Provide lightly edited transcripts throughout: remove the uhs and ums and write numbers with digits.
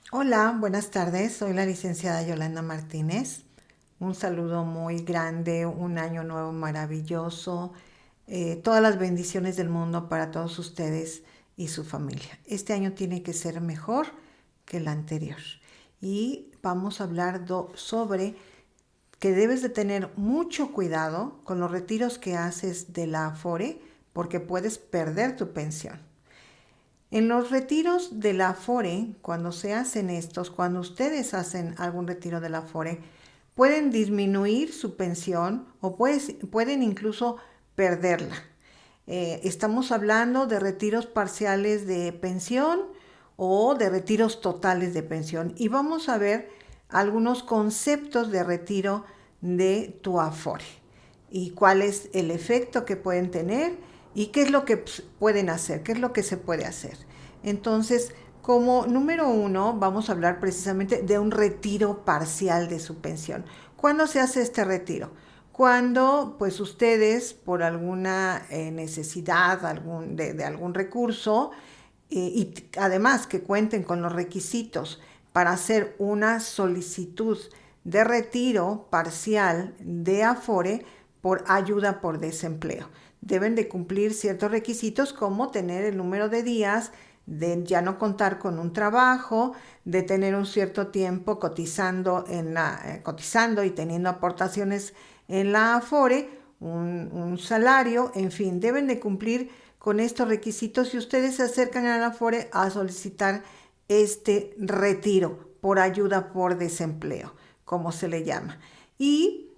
Hola, buenas tardes. Soy la licenciada Yolanda Martínez. Un saludo muy grande, un año nuevo maravilloso, todas las bendiciones del mundo para todos ustedes y su familia. Este año tiene que ser mejor que el anterior. Y vamos a hablar sobre que debes de tener mucho cuidado con los retiros que haces de la Afore porque puedes perder tu pensión. En los retiros de la Afore, cuando se hacen estos, cuando ustedes hacen algún retiro de la Afore, pueden disminuir su pensión o pueden incluso perderla. Estamos hablando de retiros parciales de pensión o de retiros totales de pensión y vamos a ver algunos conceptos de retiro de tu Afore y cuál es el efecto que pueden tener y qué es lo que pueden hacer, qué es lo que se puede hacer. Entonces, como número uno, vamos a hablar precisamente de un retiro parcial de su pensión. ¿Cuándo se hace este retiro? Cuando pues ustedes por alguna necesidad de algún recurso y además que cuenten con los requisitos para hacer una solicitud de retiro parcial de Afore por ayuda por desempleo. Deben de cumplir ciertos requisitos como tener el número de días, de ya no contar con un trabajo, de tener un cierto tiempo cotizando y teniendo aportaciones en la Afore, un salario, en fin, deben de cumplir con estos requisitos y ustedes se acercan a la Afore a solicitar este retiro por ayuda por desempleo, como se le llama. Y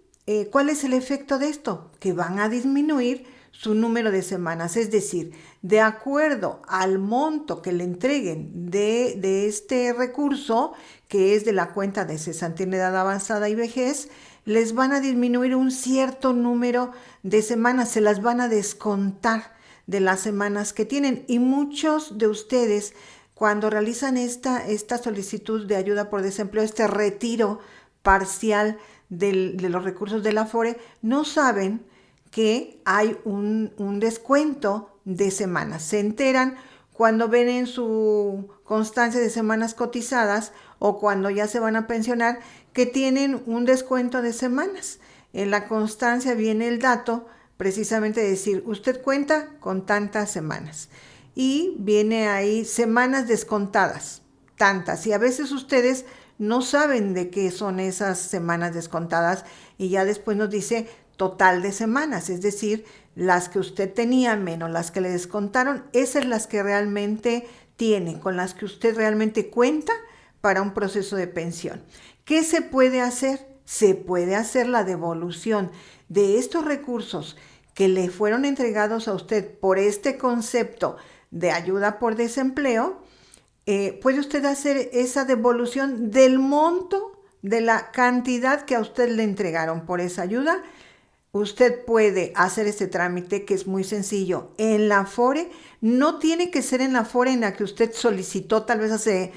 ¿cuál es el efecto de esto? Que van a disminuir su número de semanas, es decir, de acuerdo al monto que le entreguen de este recurso, que es de la cuenta de cesantía en edad avanzada y vejez, les van a disminuir un cierto número de semanas, se las van a descontar de las semanas que tienen. Y muchos de ustedes, cuando realizan esta solicitud de ayuda por desempleo, este retiro parcial de los recursos de la Afore, no saben que hay un descuento de semanas. Se enteran cuando ven en su constancia de semanas cotizadas o cuando ya se van a pensionar que tienen un descuento de semanas. En la constancia viene el dato precisamente de decir, usted cuenta con tantas semanas. Y viene ahí semanas descontadas, tantas. Y a veces ustedes no saben de qué son esas semanas descontadas y ya después nos dice total de semanas, es decir, las que usted tenía menos las que le descontaron, esas las que realmente tiene, con las que usted realmente cuenta para un proceso de pensión. ¿Qué se puede hacer? Se puede hacer la devolución de estos recursos que le fueron entregados a usted por este concepto de ayuda por desempleo. Puede usted hacer esa devolución del monto de la cantidad que a usted le entregaron por esa ayuda. Usted puede hacer este trámite que es muy sencillo en la Afore. No tiene que ser en la Afore en la que usted solicitó tal vez hace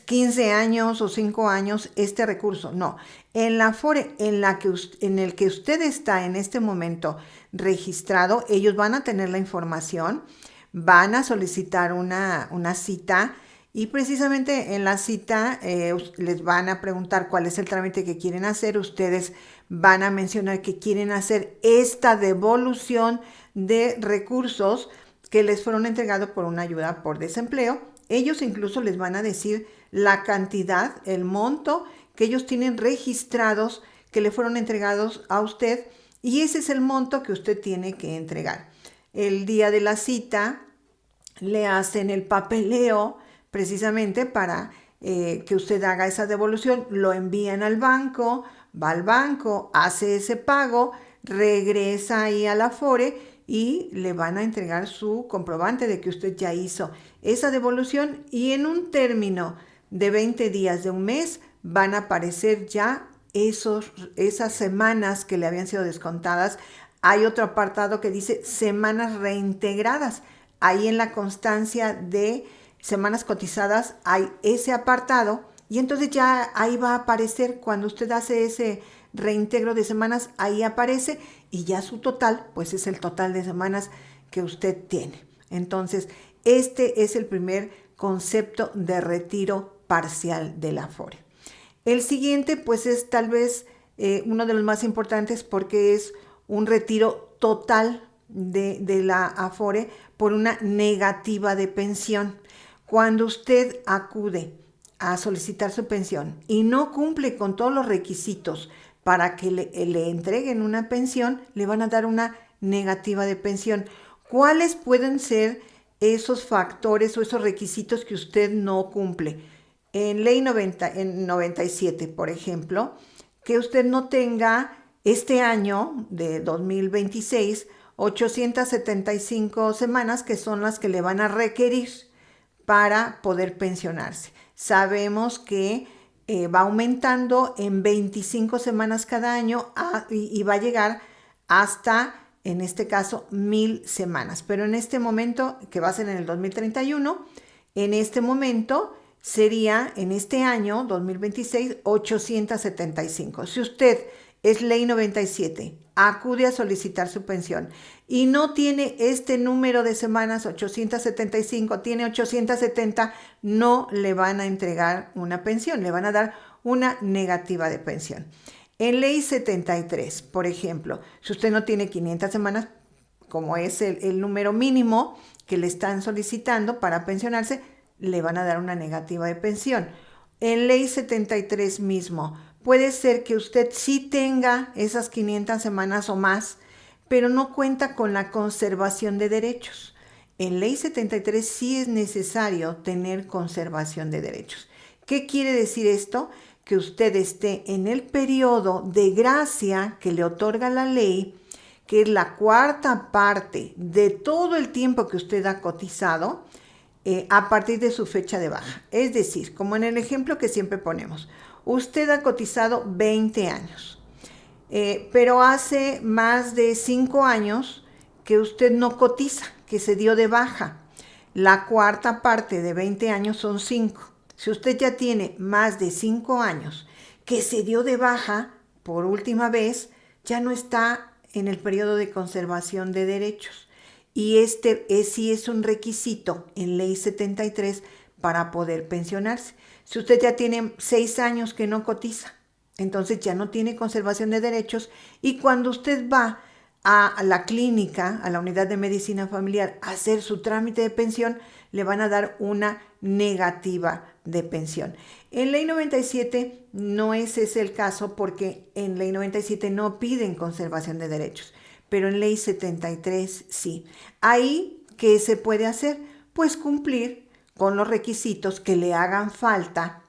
15 años o 5 años este recurso. No, en la Afore en el que usted está en este momento registrado, ellos van a tener la información, van a solicitar una cita y precisamente en la cita les van a preguntar cuál es el trámite que quieren hacer. Ustedes van a mencionar que quieren hacer esta devolución de recursos que les fueron entregados por una ayuda por desempleo. Ellos incluso les van a decir la cantidad, el monto que ellos tienen registrados que le fueron entregados a usted y ese es el monto que usted tiene que entregar. El día de la cita le hacen el papeleo precisamente para que usted haga esa devolución, lo envían al banco, va al banco, hace ese pago, regresa ahí a la Afore y le van a entregar su comprobante de que usted ya hizo esa devolución y en un término de 20 días, de un mes, van a aparecer ya esas semanas que le habían sido descontadas. Hay otro apartado que dice semanas reintegradas. Ahí en la constancia de semanas cotizadas hay ese apartado y entonces ya ahí va a aparecer cuando usted hace ese reintegro de semanas, ahí aparece y ya su total, pues es el total de semanas que usted tiene. Entonces, este es el primer concepto de retiro parcial del Afore. El siguiente pues es tal vez uno de los más importantes porque es un retiro total de la Afore por una negativa de pensión. Cuando usted acude a solicitar su pensión y no cumple con todos los requisitos para que le entreguen una pensión, le van a dar una negativa de pensión. ¿Cuáles pueden ser esos factores o esos requisitos que usted no cumple? En ley 97, por ejemplo, que usted no tenga este año de 2026 875 semanas, que son las que le van a requerir para poder pensionarse. Sabemos que va aumentando en 25 semanas cada año y va a llegar hasta, en este caso, 1000 semanas. Pero en este momento, que va a ser en el 2031, en este momento sería, en este año 2026, 875. Si usted es ley 97, acude a solicitar su pensión y no tiene este número de semanas 875, tiene 870, no le van a entregar una pensión, le van a dar una negativa de pensión. En ley 73, por ejemplo, si usted no tiene 500 semanas, como es el número mínimo que le están solicitando para pensionarse, le van a dar una negativa de pensión. En ley 73 mismo, puede ser que usted sí tenga esas 500 semanas o más, pero no cuenta con la conservación de derechos. En ley 73 sí es necesario tener conservación de derechos. ¿Qué quiere decir esto? Que usted esté en el periodo de gracia que le otorga la ley, que es la cuarta parte de todo el tiempo que usted ha cotizado, a partir de su fecha de baja. Es decir, como en el ejemplo que siempre ponemos, usted ha cotizado 20 años, pero hace más de 5 años que usted no cotiza, que se dio de baja. La cuarta parte de 20 años son 5. Si usted ya tiene más de 5 años que se dio de baja por última vez, ya no está en el periodo de conservación de derechos. Y este sí es un requisito en ley 73 para poder pensionarse. Si usted ya tiene 6 años que no cotiza, entonces ya no tiene conservación de derechos, y cuando usted va a la clínica, a la unidad de medicina familiar, a hacer su trámite de pensión, le van a dar una negativa de pensión. En ley 97 no es ese el caso, porque en ley 97 no piden conservación de derechos, pero en ley 73 sí. Ahí, ¿qué se puede hacer? Pues cumplir con los requisitos que le hagan falta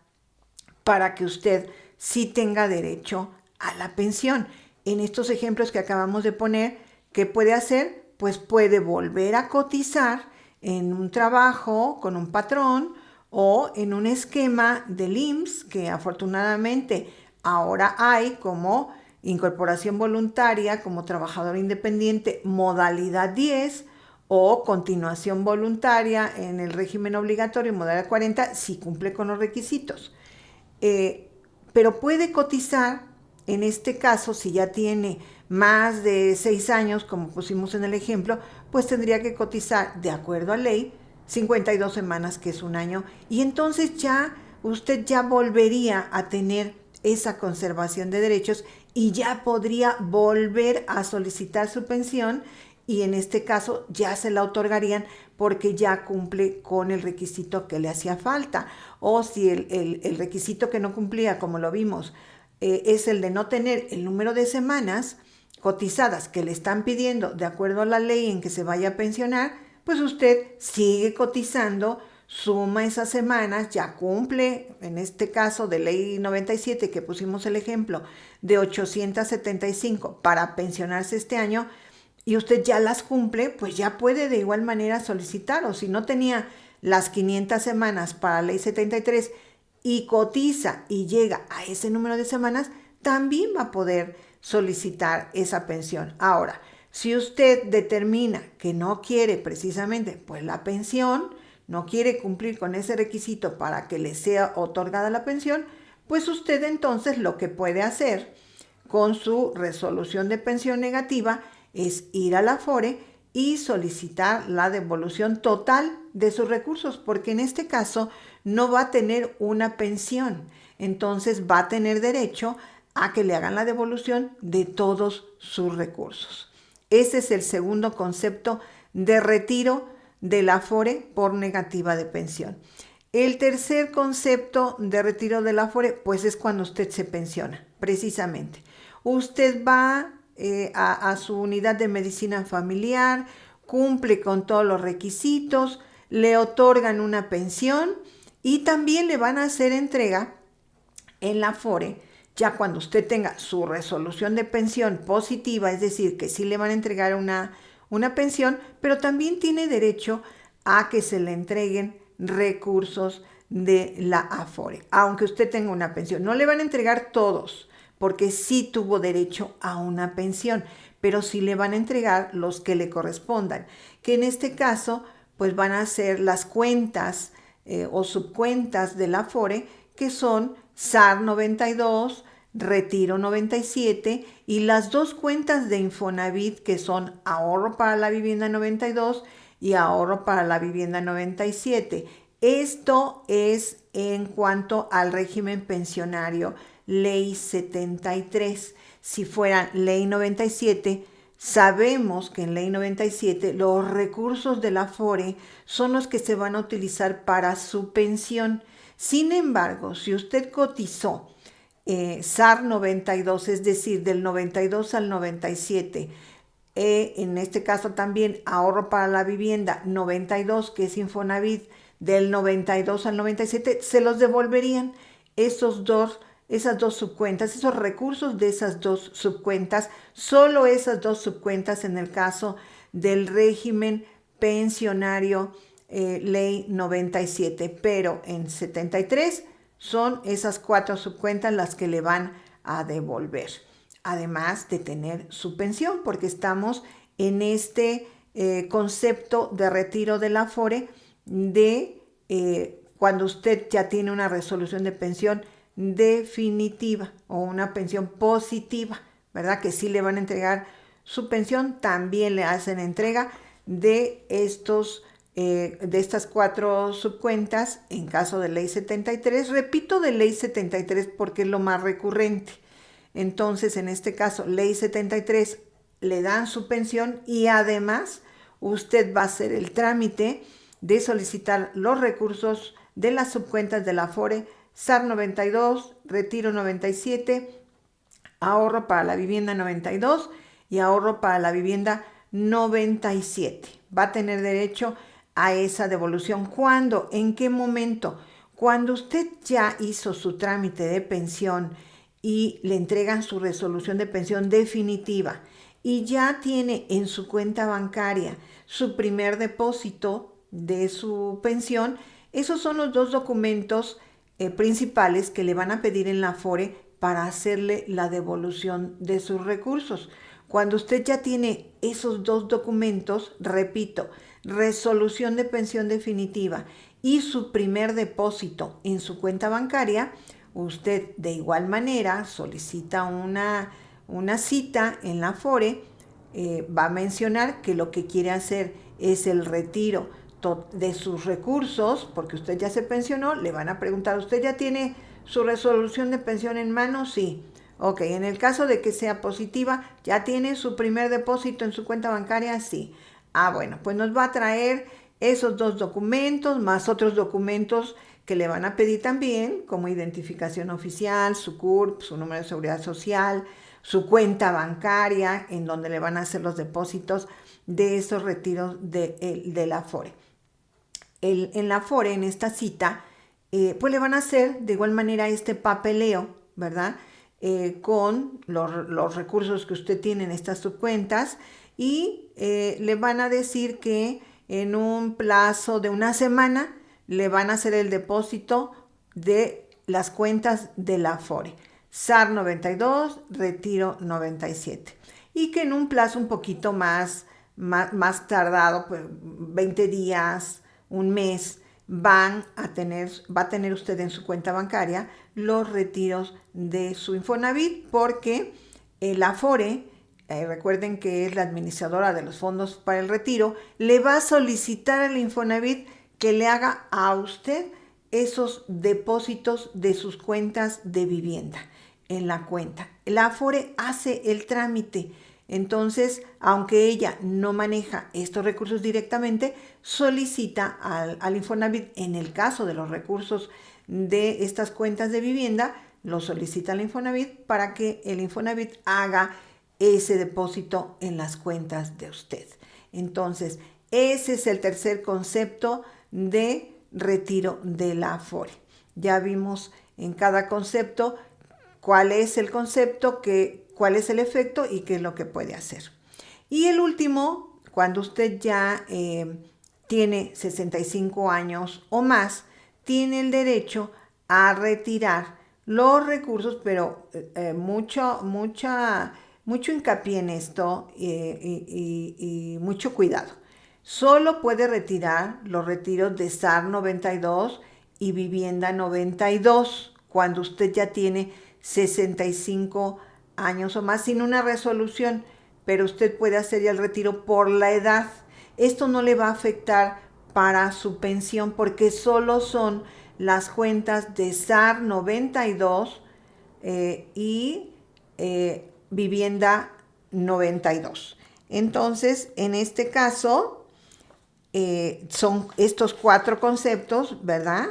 para que usted sí tenga derecho a la pensión. En estos ejemplos que acabamos de poner, ¿qué puede hacer? Pues puede volver a cotizar en un trabajo con un patrón o en un esquema del IMSS, que afortunadamente ahora hay como incorporación voluntaria como trabajador independiente modalidad 10 o continuación voluntaria en el régimen obligatorio modalidad 40 si cumple con los requisitos. Pero puede cotizar, en este caso, si ya tiene más de 6 años, como pusimos en el ejemplo, pues tendría que cotizar, de acuerdo a ley, 52 semanas, que es un año, y entonces ya usted ya volvería a tener esa conservación de derechos y ya podría volver a solicitar su pensión, y en este caso ya se la otorgarían porque ya cumple con el requisito que le hacía falta. O si el requisito que no cumplía, como lo vimos, es el de no tener el número de semanas cotizadas que le están pidiendo de acuerdo a la ley en que se vaya a pensionar, pues usted sigue cotizando, suma esas semanas, ya cumple, en este caso de ley 97 que pusimos el ejemplo, de 875 para pensionarse este año, y usted ya las cumple, pues ya puede de igual manera solicitar. O si no tenía las 500 semanas para ley 73 y cotiza y llega a ese número de semanas, también va a poder solicitar esa pensión. Ahora, si usted determina que no quiere precisamente pues la pensión, no quiere cumplir con ese requisito para que le sea otorgada la pensión, pues usted entonces lo que puede hacer con su resolución de pensión negativa es ir a la Afore y solicitar la devolución total de sus recursos, porque en este caso no va a tener una pensión, entonces va a tener derecho a que le hagan la devolución de todos sus recursos. Ese es el segundo concepto de retiro del Afore por negativa de pensión. El tercer concepto de retiro del Afore, pues es cuando usted se pensiona, precisamente. Usted va a su unidad de medicina familiar, cumple con todos los requisitos, le otorgan una pensión y también le van a hacer entrega en la Afore, ya cuando usted tenga su resolución de pensión positiva, es decir, que sí le van a entregar una pensión, pero también tiene derecho a que se le entreguen recursos de la Afore, aunque usted tenga una pensión. No le van a entregar todos, porque sí tuvo derecho a una pensión, pero sí le van a entregar los que le correspondan, que en este caso pues van a ser las cuentas o subcuentas de la Afore, que son SAR 92, Retiro 97 y las dos cuentas de Infonavit, que son Ahorro para la Vivienda 92 y Ahorro para la Vivienda 97. Esto es en cuanto al régimen pensionario, Ley 73. Si fuera Ley 97, sabemos que en Ley 97 los recursos de la Afore son los que se van a utilizar para su pensión. Sin embargo, si usted cotizó SAR 92, es decir, del 92 al 97, en este caso también Ahorro para la Vivienda 92, que es Infonavit, del 92 al 97, se los devolverían esas dos subcuentas, esos recursos de esas dos subcuentas, solo esas dos subcuentas en el caso del régimen pensionario Ley 97, pero en 73 son esas 4 subcuentas las que le van a devolver, además de tener su pensión, porque estamos en este concepto de retiro del Afore de cuando usted ya tiene una resolución de pensión definitiva o una pensión positiva, ¿verdad? Que sí le van a entregar su pensión, también le hacen entrega de estas 4 subcuentas en caso de Ley 73. Repito de Ley 73 porque es lo más recurrente. Entonces, en este caso, Ley 73, le dan su pensión y además usted va a hacer el trámite de solicitar los recursos de las subcuentas de la Afore, SAR 92, Retiro 97, Ahorro para la Vivienda 92 y Ahorro para la Vivienda 97. Va a tener derecho a esa devolución. ¿Cuándo? ¿En qué momento? Cuando usted ya hizo su trámite de pensión y le entregan su resolución de pensión definitiva y ya tiene en su cuenta bancaria su primer depósito de su pensión, esos son los dos documentos principales que le van a pedir en la Afore para hacerle la devolución de sus recursos. Cuando usted ya tiene esos dos documentos, repito, resolución de pensión definitiva y su primer depósito en su cuenta bancaria, usted de igual manera solicita una cita en la Afore, va a mencionar que lo que quiere hacer es el retiro de sus recursos, porque usted ya se pensionó, le van a preguntar, ¿usted ya tiene su resolución de pensión en mano? Sí. Ok, en el caso de que sea positiva, ¿ya tiene su primer depósito en su cuenta bancaria? Sí. Ah, bueno, pues nos va a traer esos dos documentos, más otros documentos que le van a pedir también, como identificación oficial, su CURP, su número de seguridad social, su cuenta bancaria, en donde le van a hacer los depósitos de esos retiros de la Afore. En la Afore, en esta cita, pues le van a hacer de igual manera este papeleo, ¿verdad? Con los recursos que usted tiene en estas subcuentas y le van a decir que en un plazo de una semana le van a hacer el depósito de las cuentas de la Afore, SAR 92, Retiro 97, y que en un plazo un poquito más tardado, pues 20 días, un mes, va a tener usted en su cuenta bancaria los retiros de su Infonavit, porque el Afore recuerden que es la administradora de los fondos para el retiro, le va a solicitar al Infonavit que le haga a usted esos depósitos de sus cuentas de vivienda en la cuenta. La Afore hace el trámite. Entonces, aunque ella no maneja estos recursos directamente, solicita al Infonavit, en el caso de los recursos de estas cuentas de vivienda, lo solicita al Infonavit para que el Infonavit haga ese depósito en las cuentas de usted. Entonces, ese es el tercer concepto de retiro de la Afore. Ya vimos en cada concepto cuál es el concepto, cuál es el efecto y qué es lo que puede hacer. Y el último, cuando usted ya tiene 65 años o más, tiene el derecho a retirar los recursos, pero mucho hincapié en esto y mucho cuidado. Solo puede retirar los retiros de SAR 92 y Vivienda 92 cuando usted ya tiene 65 años o más sin una resolución, pero usted puede hacer ya el retiro por la edad. Esto no le va a afectar para su pensión porque solo son las cuentas de SAR 92 y Vivienda 92. Entonces, en este caso, son estos 4 conceptos, ¿verdad?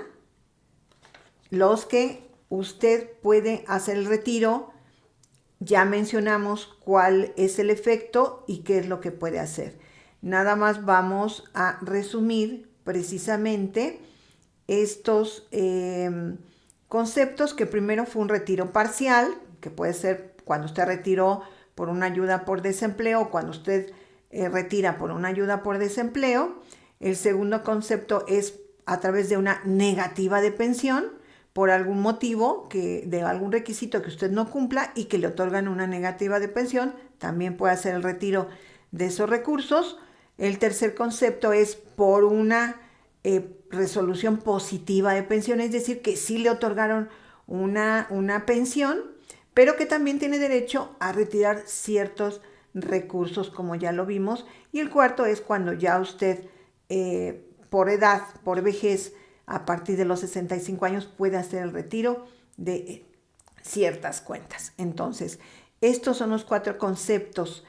Los que usted puede hacer el retiro. Ya mencionamos cuál es el efecto y qué es lo que puede hacer. Nada más vamos a resumir precisamente estos conceptos, que primero fue un retiro parcial, que puede ser cuando usted retiró por una ayuda por desempleo o cuando usted retira por una ayuda por desempleo. El segundo concepto es a través de una negativa de pensión por algún motivo, de algún requisito que usted no cumpla y que le otorgan una negativa de pensión. También puede hacer el retiro de esos recursos. El tercer concepto es por una resolución positiva de pensión, es decir, que sí le otorgaron una pensión, pero que también tiene derecho a retirar ciertos recursos, como ya lo vimos. Y el cuarto es cuando ya usted, por edad, por vejez, a partir de los 65 años, puede hacer el retiro de ciertas cuentas. Entonces, estos son los 4 conceptos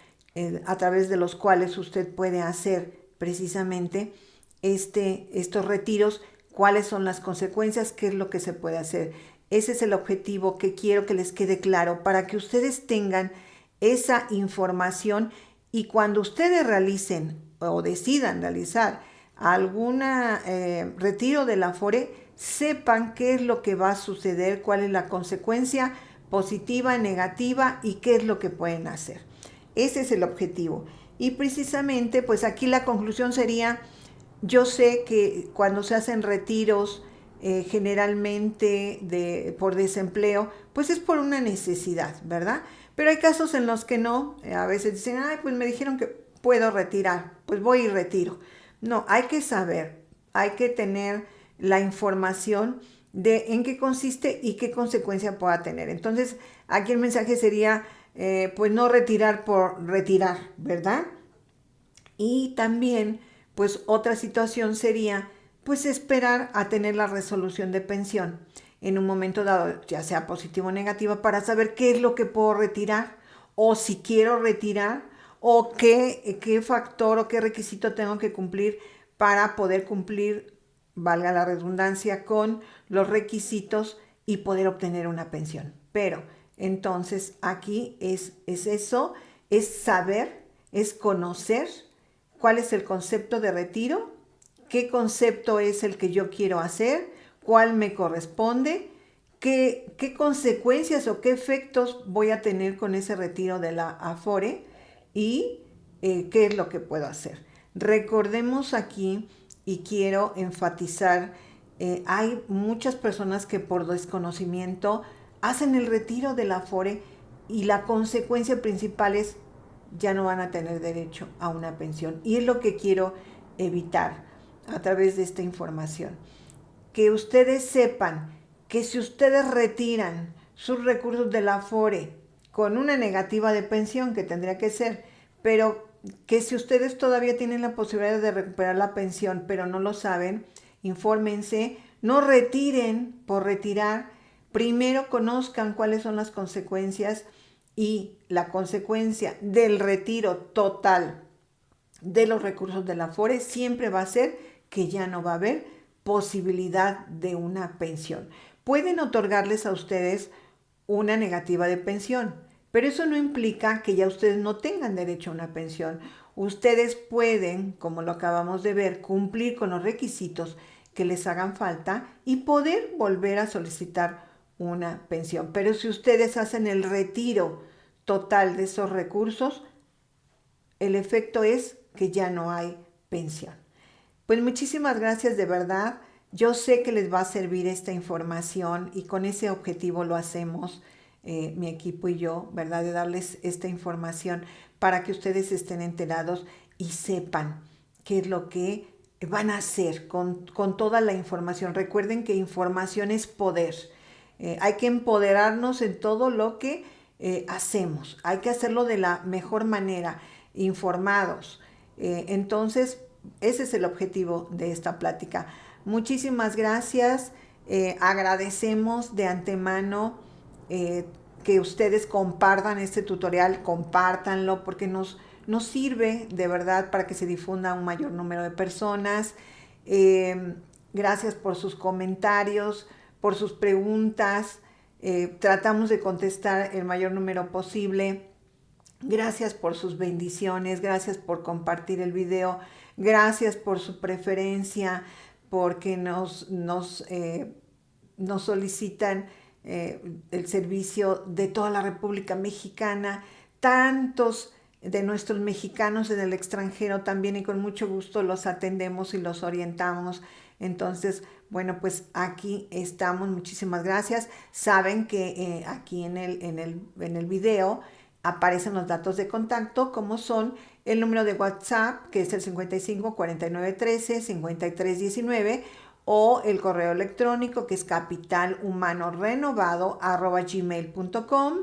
a través de los cuales usted puede hacer precisamente estos retiros, cuáles son las consecuencias, qué es lo que se puede hacer. Ese es el objetivo que quiero que les quede claro para que ustedes tengan esa información y cuando ustedes realicen o decidan realizar algún retiro de la Afore, sepan qué es lo que va a suceder, cuál es la consecuencia positiva, negativa y qué es lo que pueden hacer. Ese es el objetivo. Y precisamente, pues aquí la conclusión sería, yo sé que cuando se hacen retiros generalmente por desempleo, pues es por una necesidad, ¿verdad? Pero hay casos en los que no, a veces dicen, ay, pues me dijeron que puedo retirar, pues voy y retiro. No, hay que saber, hay que tener la información de en qué consiste y qué consecuencia pueda tener. Entonces, aquí el mensaje sería, pues no retirar por retirar, ¿verdad? Y también, pues otra situación sería, pues esperar a tener la resolución de pensión en un momento dado, ya sea positivo o negativa, para saber qué es lo que puedo retirar o si quiero retirar o qué factor o qué requisito tengo que cumplir para poder cumplir, valga la redundancia, con los requisitos y poder obtener una pensión. Pero entonces aquí es eso, es saber, es conocer cuál es el concepto de retiro, qué concepto es el que yo quiero hacer, cuál me corresponde, qué consecuencias o qué efectos voy a tener con ese retiro de la Afore y qué es lo que puedo hacer. Recordemos aquí, y quiero enfatizar, hay muchas personas que por desconocimiento hacen el retiro de la Afore y la consecuencia principal es ya no van a tener derecho a una pensión. Y es lo que quiero evitar a través de esta información. Que ustedes sepan que si ustedes retiran sus recursos de la Afore con una negativa de pensión que tendría que ser, pero que si ustedes todavía tienen la posibilidad de recuperar la pensión, pero no lo saben, infórmense, no retiren por retirar, primero conozcan cuáles son las consecuencias y la consecuencia del retiro total de los recursos de la Afore siempre va a ser que ya no va a haber posibilidad de una pensión. Pueden otorgarles a ustedes una negativa de pensión, pero eso no implica que ya ustedes no tengan derecho a una pensión. Ustedes pueden, como lo acabamos de ver, cumplir con los requisitos que les hagan falta y poder volver a solicitar una pensión. Pero si ustedes hacen el retiro total de esos recursos, el efecto es que ya no hay pensión. Pues muchísimas gracias de verdad. Yo sé que les va a servir esta información y con ese objetivo lo hacemos, mi equipo y yo, ¿verdad? De darles esta información para que ustedes estén enterados y sepan qué es lo que van a hacer con toda la información. Recuerden que información es poder. Hay que empoderarnos en todo lo que hacemos. Hay que hacerlo de la mejor manera, informados. Entonces, ese es el objetivo de esta plática. Muchísimas gracias. Agradecemos de antemano que ustedes compartan este tutorial, compártanlo porque nos sirve de verdad para que se difunda a un mayor número de personas. Gracias por sus comentarios, por sus preguntas. Tratamos de contestar el mayor número posible. Gracias por sus bendiciones, gracias por compartir el video, gracias por su preferencia, porque nos solicitan el servicio de toda la República Mexicana, tantos de nuestros mexicanos en el extranjero también, y con mucho gusto los atendemos y los orientamos. Entonces, bueno, pues aquí estamos, muchísimas gracias. Saben que aquí en el video aparecen los datos de contacto, como son el número de WhatsApp, que es el 55 49 13 53 19, o el correo electrónico, que es capitalhumanorenovado@gmail.com.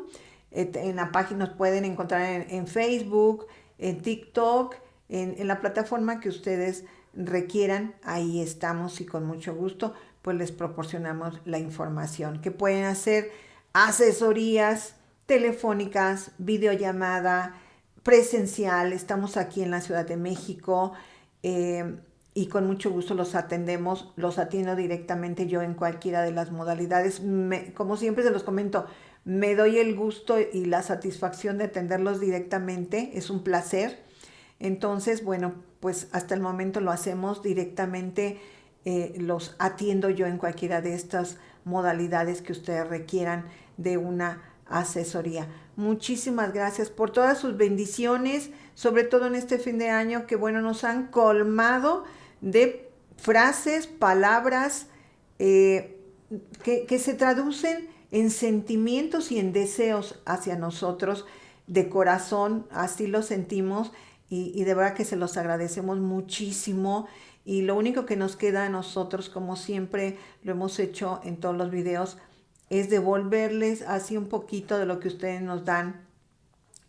En la página nos pueden encontrar en Facebook, en TikTok, en la plataforma que ustedes requieran. Ahí estamos y con mucho gusto pues les proporcionamos la información, que pueden hacer asesorías telefónicas, videollamada, presencial. Estamos aquí en la Ciudad de México y con mucho gusto los atendemos, los atiendo directamente yo en cualquiera de las modalidades. Como siempre se los comento, me doy el gusto y la satisfacción de atenderlos directamente, es un placer. Entonces, bueno, pues hasta el momento lo hacemos directamente, los atiendo yo en cualquiera de estas modalidades que ustedes requieran de una asesoría. Muchísimas gracias por todas sus bendiciones, sobre todo en este fin de año, que bueno, nos han colmado de frases, palabras que se traducen en sentimientos y en deseos hacia nosotros de corazón. Así lo sentimos y de verdad que se los agradecemos muchísimo. Y lo único que nos queda a nosotros, como siempre lo hemos hecho en todos los videos, es devolverles así un poquito de lo que ustedes nos dan,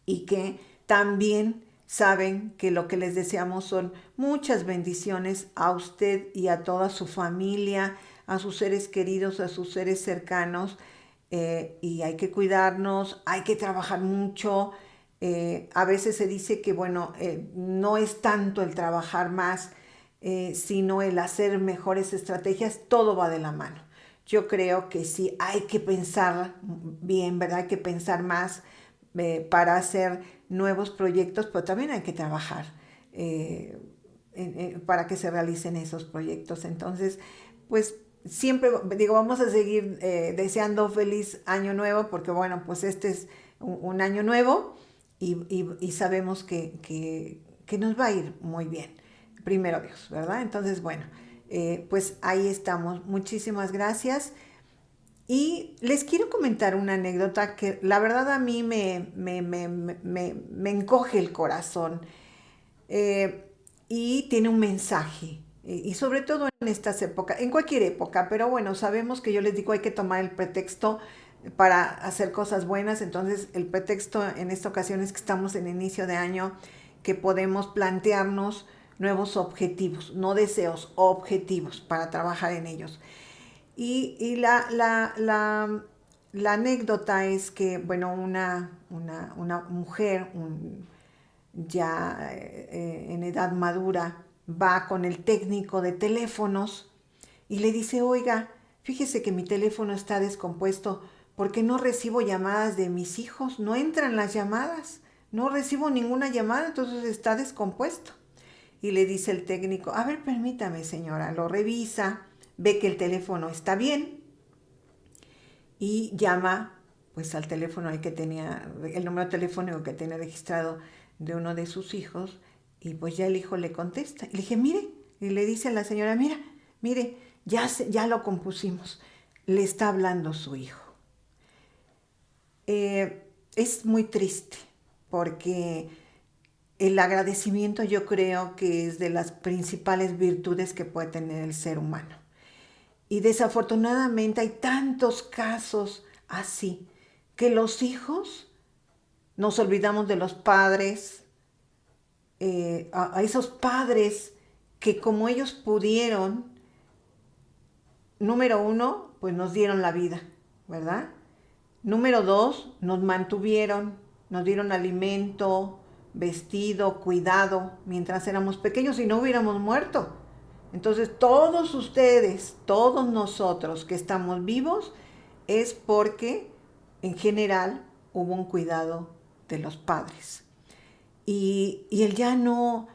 y que también saben que lo que les deseamos son muchas bendiciones a usted y a toda su familia, a sus seres queridos, a sus seres cercanos, y hay que cuidarnos, hay que trabajar mucho. A veces se dice que bueno, no es tanto el trabajar más, sino el hacer mejores estrategias. Todo va de la mano. Yo creo que sí hay que pensar bien, ¿verdad? Hay que pensar más para hacer nuevos proyectos, pero también hay que trabajar para que se realicen esos proyectos. Entonces, pues siempre digo, vamos a seguir deseando feliz año nuevo, porque bueno, pues este es un año nuevo y sabemos que nos va a ir muy bien. Primero Dios, ¿verdad? Entonces, bueno. Pues ahí estamos. Muchísimas gracias. Y les quiero comentar una anécdota que la verdad a mí me encoge el corazón, y tiene un mensaje. Y sobre todo en estas épocas, en cualquier época, pero bueno, sabemos que yo les digo hay que tomar el pretexto para hacer cosas buenas. Entonces el pretexto en esta ocasión es que estamos en inicio de año, que podemos plantearnos nuevos objetivos, no deseos, objetivos para trabajar en ellos. La anécdota es que, bueno, una mujer ya en edad madura va con el técnico de teléfonos y le dice, oiga, fíjese que mi teléfono está descompuesto porque no recibo llamadas de mis hijos, no entran las llamadas, no recibo ninguna llamada, entonces está descompuesto. Y le dice el técnico, a ver, permítame señora, lo revisa, ve que el teléfono está bien y llama pues al teléfono que tenía, el número telefónico que tenía registrado de uno de sus hijos, y pues ya el hijo le contesta. Y le dije, mire, y le dice a la señora, mire, ya lo compusimos, le está hablando su hijo. Es muy triste porque el agradecimiento yo creo que es de las principales virtudes que puede tener el ser humano. Y desafortunadamente hay tantos casos así, que los hijos nos olvidamos de los padres, a esos padres que como ellos pudieron, número uno, pues nos dieron la vida, ¿verdad? Número dos, nos mantuvieron, nos dieron alimento, vestido, cuidado, mientras éramos pequeños y no hubiéramos muerto. Entonces, todos ustedes, todos nosotros que estamos vivos, es porque en general hubo un cuidado de los padres. Y el ya no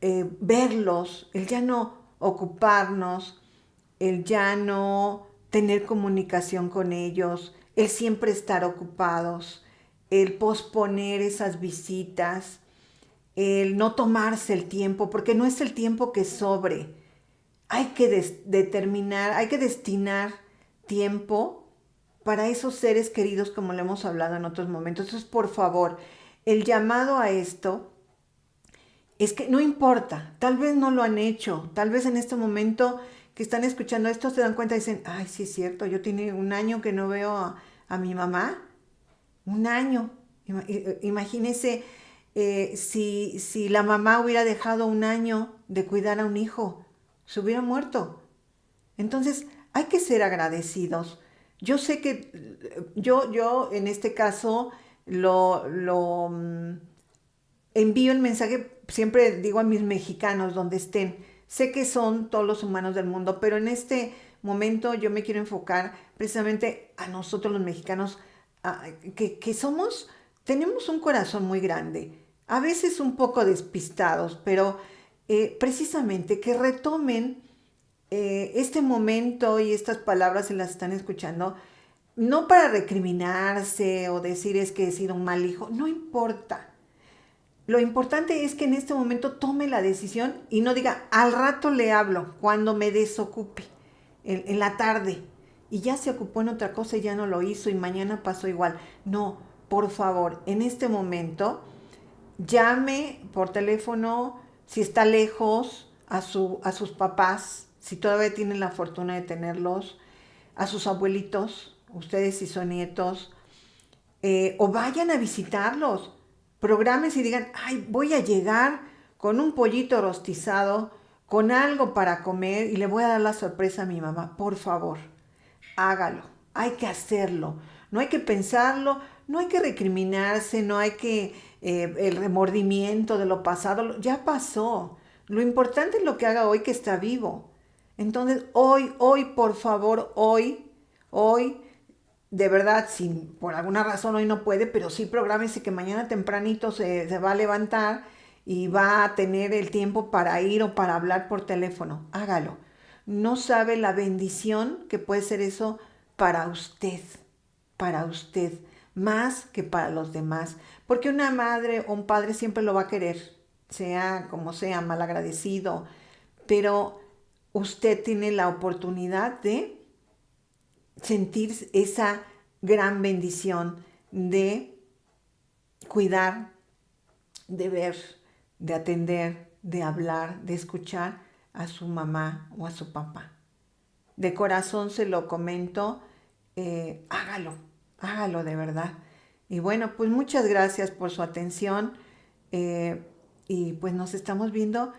verlos, el ya no ocuparnos, el ya no tener comunicación con ellos, el siempre estar ocupados, el posponer esas visitas, el no tomarse el tiempo, porque no es el tiempo que sobre. Hay que determinar, hay que destinar tiempo para esos seres queridos, como le hemos hablado en otros momentos. Entonces, por favor, el llamado a esto es que no importa, tal vez no lo han hecho, tal vez en este momento que están escuchando esto se dan cuenta y dicen, ay, sí es cierto, yo tiene un año que no veo a mi mamá, un año. Imagínese si la mamá hubiera dejado un año de cuidar a un hijo, se hubiera muerto. Entonces, hay que ser agradecidos. Yo sé que yo en este caso envío el mensaje, siempre digo a mis mexicanos donde estén, sé que son todos los humanos del mundo, pero en este momento yo me quiero enfocar precisamente a nosotros los mexicanos, que tenemos un corazón muy grande, a veces un poco despistados, pero precisamente que retomen este momento y estas palabras se las están escuchando, no para recriminarse o decir es que he sido un mal hijo, no importa. Lo importante es que en este momento tome la decisión y no diga, al rato le hablo, cuando me desocupe, en la tarde. Y ya se ocupó en otra cosa y ya no lo hizo y mañana pasó igual. No, por favor, en este momento, llame por teléfono, si está lejos, a sus papás, si todavía tienen la fortuna de tenerlos, a sus abuelitos, ustedes si son nietos, o vayan a visitarlos. Programes y digan, ay, voy a llegar con un pollito rostizado, con algo para comer y le voy a dar la sorpresa a mi mamá. Por favor, hágalo. Hay que hacerlo. No hay que pensarlo, no hay que recriminarse, no hay que el remordimiento de lo pasado. Ya pasó. Lo importante es lo que haga hoy que está vivo. Entonces, hoy, por favor, hoy, de verdad, si por alguna razón hoy no puede, pero sí prográmese que mañana tempranito se va a levantar y va a tener el tiempo para ir o para hablar por teléfono. Hágalo. No sabe la bendición que puede ser eso para usted, más que para los demás. Porque una madre o un padre siempre lo va a querer, sea como sea, malagradecido, pero usted tiene la oportunidad de sentir esa gran bendición de cuidar, de ver, de atender, de hablar, de escuchar a su mamá o a su papá. De corazón se lo comento, hágalo de verdad. Y bueno, pues muchas gracias por su atención y pues nos estamos viendo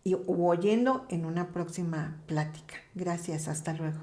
u oyendo en una próxima plática. Gracias, hasta luego.